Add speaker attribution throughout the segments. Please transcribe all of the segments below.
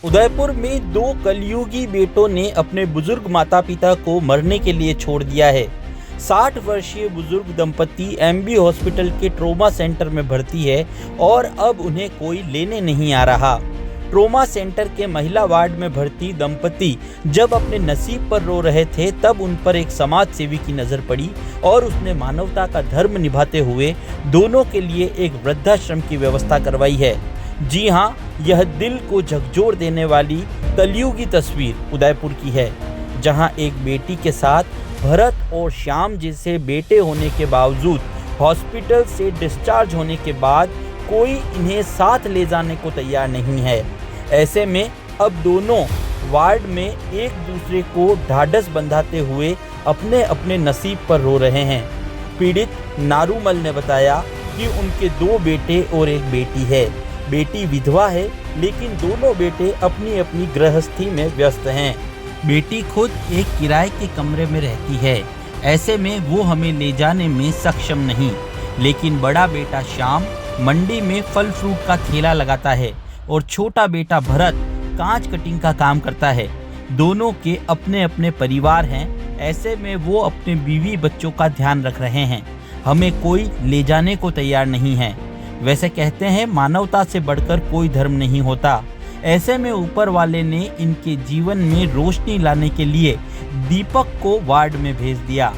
Speaker 1: उदयपुर में दो कलयुगी बेटों ने अपने बुजुर्ग माता पिता को मरने के लिए छोड़ दिया है। 60 वर्षीय बुजुर्ग दंपति एमबी हॉस्पिटल के ट्रोमा सेंटर में भर्ती है और अब उन्हें कोई लेने नहीं आ रहा। ट्रोमा सेंटर के महिला वार्ड में भर्ती दंपति जब अपने नसीब पर रो रहे थे तब उन पर एक समाज सेवी की नजर पड़ी और उसने मानवता का धर्म निभाते हुए दोनों के लिए एक वृद्धाश्रम की व्यवस्था करवाई है। जी हाँ, यह दिल को झकझोर देने वाली कलयुगी तस्वीर उदयपुर की है, जहां एक बेटी के साथ भरत और श्याम जैसे बेटे होने के बावजूद हॉस्पिटल से डिस्चार्ज होने के बाद कोई इन्हें साथ ले जाने को तैयार नहीं है। ऐसे में अब दोनों वार्ड में एक दूसरे को ढाढ़स बंधाते हुए अपने अपने नसीब पर रो रहे हैं। पीड़ित नारूमल ने बताया कि उनके 2 बेटे और एक बेटी है। बेटी विधवा है, लेकिन दोनों बेटे अपनी अपनी गृहस्थी में व्यस्त हैं। बेटी खुद एक किराए के कमरे में रहती है, ऐसे में वो हमें ले जाने में सक्षम नहीं। लेकिन बड़ा बेटा श्याम मंडी में फल फ्रूट का ठेला लगाता है और छोटा बेटा भरत कांच कटिंग का काम करता है। दोनों के अपने अपने परिवार हैं, ऐसे में वो अपने बीवी बच्चों का ध्यान रख रहे हैं। हमें कोई ले जाने को तैयार नहीं है। वैसे कहते हैं मानवता से बढ़कर कोई धर्म नहीं होता। ऐसे में ऊपर वाले ने इनके जीवन में रोशनी लाने के लिए दीपक को वार्ड में भेज दिया।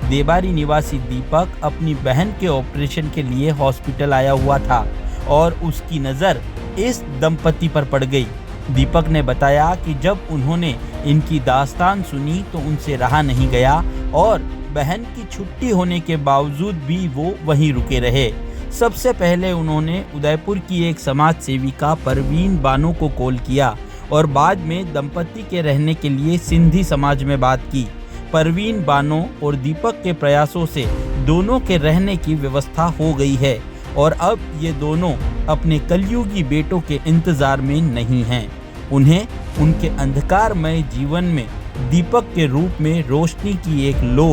Speaker 1: देबारी निवासी दीपक अपनी बहन के ऑपरेशन के लिए हॉस्पिटल आया हुआ था और उसकी नज़र इस दंपति पर पड़ गई। दीपक ने बताया कि जब उन्होंने इनकी दास्तान सुनी तो उनसे रहा नहीं गया और बहन की छुट्टी होने के बावजूद भी वो वहीं रुके रहे। सबसे पहले उन्होंने उदयपुर की एक समाज सेविका परवीन बानो को कॉल किया और बाद में दंपति के रहने के लिए सिंधी समाज में बात की। परवीन बानो और दीपक के प्रयासों से दोनों के रहने की व्यवस्था हो गई है और अब ये दोनों अपने कलयुगी बेटों के इंतजार में नहीं हैं। उन्हें उनके अंधकारमय जीवन में दीपक के रूप में रोशनी की एक लो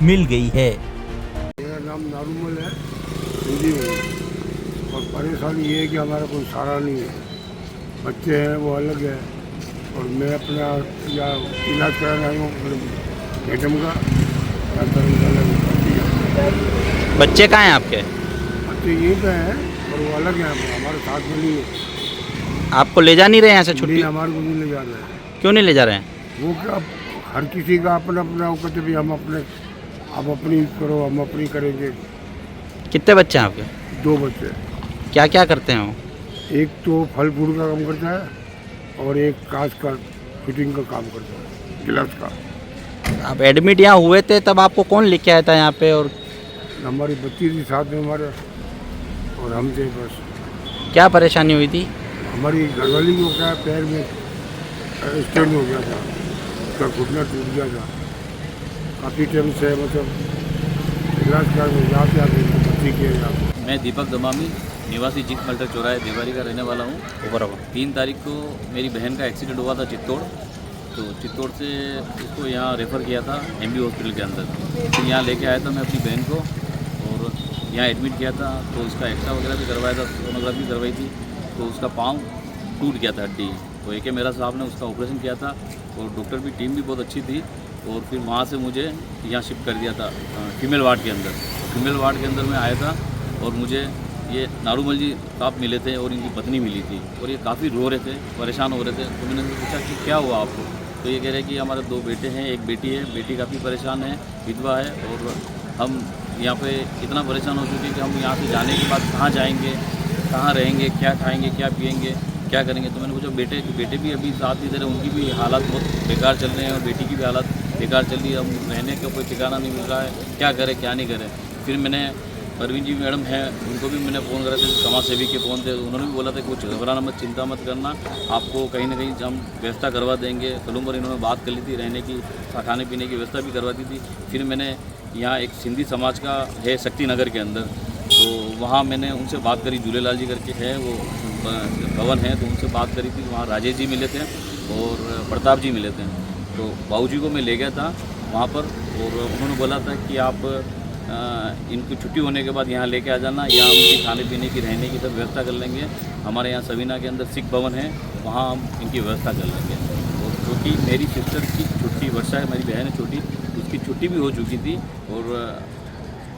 Speaker 1: मिल गई है।
Speaker 2: मेरा नाम नारूमल है, हिंदी में, और परेशानी ये है कि हमारा कोई सहारा नहीं है। बच्चे हैं वो अलग है और मैं अपना या इलाज कराने आया हूँ मैडम का।
Speaker 1: बच्चे कहाँ हैं आपके?
Speaker 2: बच्चे यहीं पे हैं और वो अलग हैं, हमारे साथ में नहीं है।
Speaker 1: आपको ले जा नहीं रहे हैं ऐसे छुट्टी?
Speaker 2: हमारे को नहीं ले जा रहे हैं।
Speaker 1: क्यों नहीं ले जा रहे हैं?
Speaker 2: वो क्या, हर किसी का अपना अपना वो कहते भी हम अपने, आप अपनी करो हम अपनी करेंगे।
Speaker 1: कितने बच्चे हैं आपके?
Speaker 2: 2 बच्चे।
Speaker 1: क्या क्या करते हैं वो?
Speaker 2: एक तो फल फ्रूट का काम करता है और एक कांच का फिटिंग का काम करता है, गिलास का।
Speaker 1: आप एडमिट यहाँ हुए थे तब आपको कौन लेके आया था यहाँ पे? और
Speaker 2: हमारी बच्ची थी साथ में हमारे और हम थे बस।
Speaker 1: क्या परेशानी हुई थी?
Speaker 2: हमारी घरवाली को क्या पैर में स्टेन हो गया था, उसका घुटना टूट गया था। काफ़ी टाइम से मतलब इलाज कर यहाँ पे आके बच्ची के यहाँ।
Speaker 3: मैं दीपक दमामी निवासी चीख मल्टर चौराहे देवारी का रहने वाला हूँ। बराबर 3 तारीख को मेरी बहन का एक्सीडेंट हुआ था चित्तौड़, तो चित्तौड़ से उसको यहाँ रेफ़र किया था एमबी हॉस्पिटल के अंदर। तो यहाँ लेके आया था मैं अपनी बहन को और यहाँ एडमिट किया था। तो उसका एक्सरा वगैरह भी करवाया था, सोनोग्राफी करवाई थी। तो उसका पाँव टूट गया था, हड्डी। तो एक मेरा साहब ने उसका ऑपरेशन किया था और डॉक्टर भी टीम भी बहुत अच्छी थी। और फिर वहाँ से मुझे यहाँ शिफ्ट कर दिया था फीमेल वार्ड के अंदर। फीमेल वार्ड के अंदर मैं आया था और मुझे ये नारूमल जी साहब मिले थे और इनकी पत्नी मिली थी और ये काफ़ी रो रहे थे, परेशान हो रहे थे। तो मैंने पूछा कि क्या हुआ आपको? तो ये कह रहे कि हमारे 2 बेटे हैं, एक बेटी है। बेटी काफ़ी परेशान है, विधवा है और हम यहाँ पे इतना परेशान हो चुके हैं कि हम यहाँ से जाने के बाद कहाँ जाएंगे, कहाँ रहेंगे, क्या खाएँगे, क्या पिएंगे, क्या करेंगे। तो मैंने पूछा बेटे भी अभी साथ नहीं दे रहे, उनकी भी हालात बहुत बेकार चल रहे हैं और बेटी की भी हालत बेकार चल रही है। हम रहने का कोई ठिकाना नहीं मिल रहा है, क्या करें क्या नहीं करें। फिर मैंने परवीन जी मैडम हैं, उनको भी मैंने फ़ोन करा था, समाज सेवी के फ़ोन थे। उन्होंने भी बोला था कुछ घबराना मत, चिंता मत करना, आपको कहीं ना कहीं हम व्यवस्था करवा देंगे। कलूम पर इन्होंने बात कर ली थी, रहने की खाने पीने की व्यवस्था भी करवा दी थी। फिर मैंने यहाँ एक सिंधी समाज का है शक्ति नगर के अंदर, तो वहाँ मैंने उनसे बात करी। झूलेलाल जी करके है वो भवन है, तो उनसे बात करी थी। वहाँ राजेश जी मिले थे और प्रताप जी मिले थे। तो बाबू जी को मैं ले गया था वहाँ पर और उन्होंने बोला था कि आप इनकी छुट्टी होने के बाद यहाँ लेके आ जाना, यहाँ उनकी खाने पीने की रहने की सब व्यवस्था कर लेंगे। हमारे यहाँ सबीना के अंदर सिख भवन है, वहाँ हम इनकी व्यवस्था कर लेंगे। और क्योंकि मेरी सिस्टर की छुट्टी, वर्षा है मेरी बहन है छोटी, उसकी छुट्टी भी हो चुकी थी और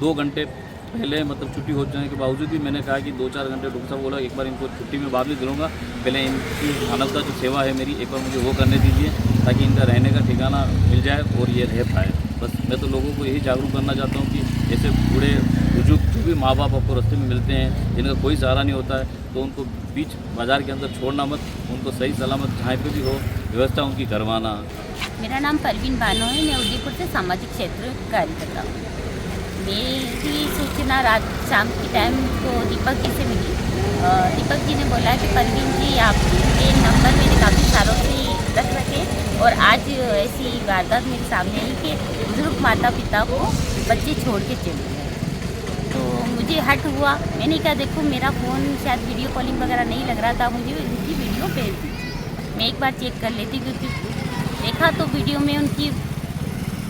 Speaker 3: 2 घंटे पहले मतलब छुट्टी हो जाने के बावजूद भी मैंने कहा कि 2-4 घंटे डॉक्टर साहब बोला एक बार इनको छुट्टी में बाद में दिलूँगा, पहले इनकी मानवता जो सेवा है मेरी एक बार मुझे वो करने दीजिए ताकि इनका रहने का ठिकाना मिल जाए और ये रह पाए। बस मैं तो लोगों को यही जागरूक करना चाहता हूँ कि ऐसे बूढ़े बुजुर्ग जो भी माँ बाप आपको रास्ते में मिलते हैं जिनका कोई सहारा नहीं होता है तो उनको बीच बाज़ार के अंदर छोड़ना मत, उनको सही सलामत जहाँ पे भी हो व्यवस्था उनकी करवाना।
Speaker 4: मेरा नाम परवीन बानो है, मैं उदयपुर से सामाजिक क्षेत्र कार्य करता हूँ। मेरी सूचना रात शाम के टाइम को दीपक जी से मिली। दीपक जी ने बोला कि परवीन जी आपके नंबर मैंने काफ़ी सालों से रख रखे और आज ऐसी वारदात मेरे सामने आई कि बुजुर्ग माता पिता को बच्चे छोड़ के चले गए। तो मुझे हट हुआ, मैंने कहा देखो मेरा फ़ोन शायद वीडियो कॉलिंग वगैरह नहीं लग रहा था, मुझे उनकी वीडियो भेज दीजिए, मैं एक बार चेक कर लेती। क्योंकि देखा तो वीडियो में उनकी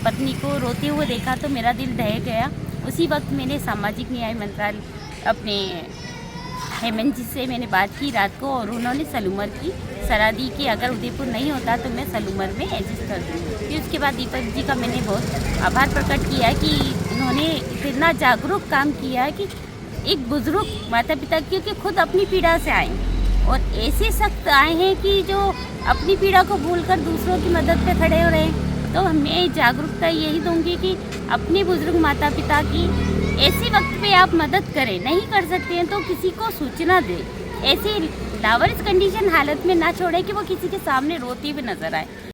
Speaker 4: पत्नी को रोते हुए देखा तो मेरा दिल दह गया। उसी वक्त मैंने सामाजिक न्याय मंत्रालय अपने हेमंत जी से मैंने बात की रात को और उन्होंने सलूमर की सलाह दी कि अगर उदयपुर नहीं होता तो मैं सलूमर में एडजस्ट कर दूँगी। फिर उसके बाद दीपक जी का मैंने बहुत आभार प्रकट किया कि उन्होंने इतना जागरूक काम किया कि एक बुजुर्ग माता पिता क्योंकि खुद अपनी पीड़ा से आए और ऐसे सख्त आए हैं कि जो अपनी पीड़ा को भूलकर दूसरों की मदद पे खड़े हो रहे हैं। तो मैं जागरूकता यही दूंगी कि अपने बुजुर्ग माता पिता की ऐसे वक्त पे आप मदद करें, नहीं कर सकते हैं तो किसी को सूचना दें। ऐसे लावारिस कंडीशन हालत में ना छोड़े कि वो किसी के सामने रोती हुई नजर आए।